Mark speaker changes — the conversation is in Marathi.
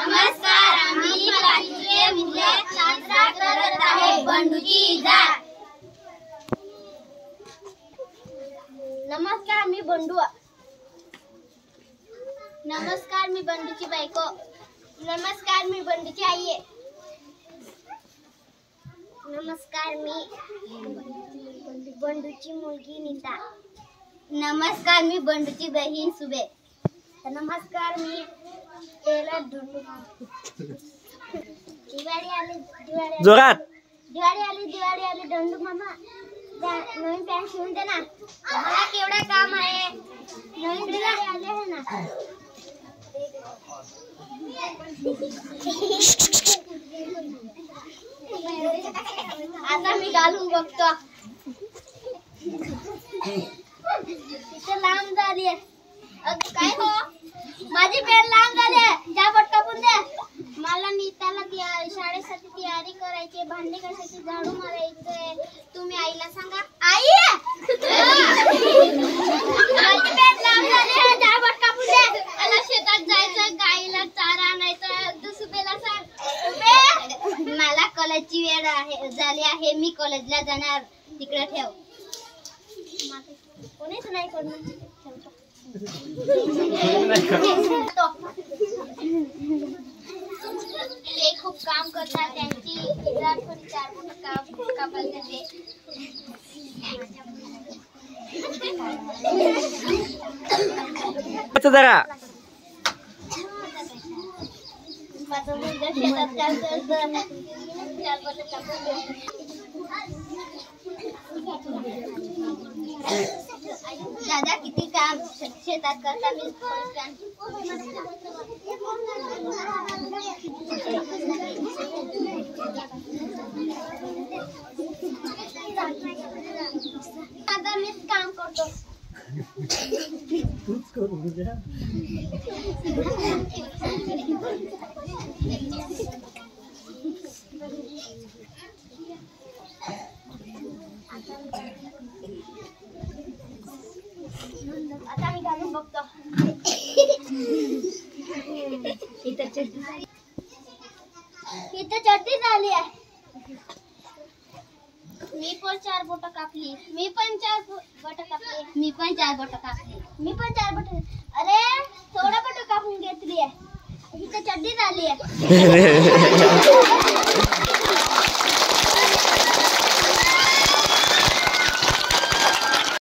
Speaker 1: नमस्कार, आम्ही पाचवीचे विद्यार्थी साजरा करत आहे बंडूची इजा।
Speaker 2: नमस्कार, मी बंडू।
Speaker 1: नमस्कार, मी बंडूची बायको।
Speaker 2: नमस्कार, मी बंडूची आई आहे। नमस्कार, मी बंडूची मुलगी नीता।
Speaker 1: नमस्कार, मी बंडूची बहीण सुबे।
Speaker 2: नमस्कार, मी टेलर धुंडू।
Speaker 3: जोरात
Speaker 2: दिवाळी आली धुंडू मामा, नवीन पॅन्ट शिवून दे ना। मला केवढा काम आहे, नवीन दिवाळी आले आहे ना।
Speaker 1: आता मी घालून बघतो।
Speaker 2: तिथे लांब झाली आहे।
Speaker 1: काय हो,
Speaker 2: माझी पेन लांब झाली आहे, जा बोट कापून दे। मला नीताला शाळेसाठी तयारी करायची, भांडी घासायची, झाडू मारायचंय। तुम्ही आईला सांगा।
Speaker 1: आई
Speaker 2: माझी पेन लांब झाली आहे, जा बोट कापून दे।
Speaker 1: मला शेतात जायचं, गाईला चारा आणायचा। सुबेला सांग, सुबे मला कॉलेजची वेळ झाली आहे, मी कॉलेजला जाणार, तिकडे ठेव।
Speaker 2: कोणीच नाही करणार।
Speaker 1: ते खूप काम करतात, त्यांची इजा थोडी 4 बोटं कापायला देते।
Speaker 3: जरा
Speaker 1: माझा मुलगा शेतात काम करतो, 4 बोटं कापून दे। दादा किती काम शेतात करता, मी
Speaker 2: आता मीच काम करतो।
Speaker 1: आता मी घालून बघतो।
Speaker 2: इथे चड्डी झाली आहे।
Speaker 1: मी पण 4 बोटं कापली।
Speaker 2: मी पण 4 बोटं कापली।
Speaker 1: मी पण 4 बोटं कापली।
Speaker 2: मी पण 4 बोटं। अरे थोडा बोटं कापून घेतली आहे, इथे चड्डी झाली आहे।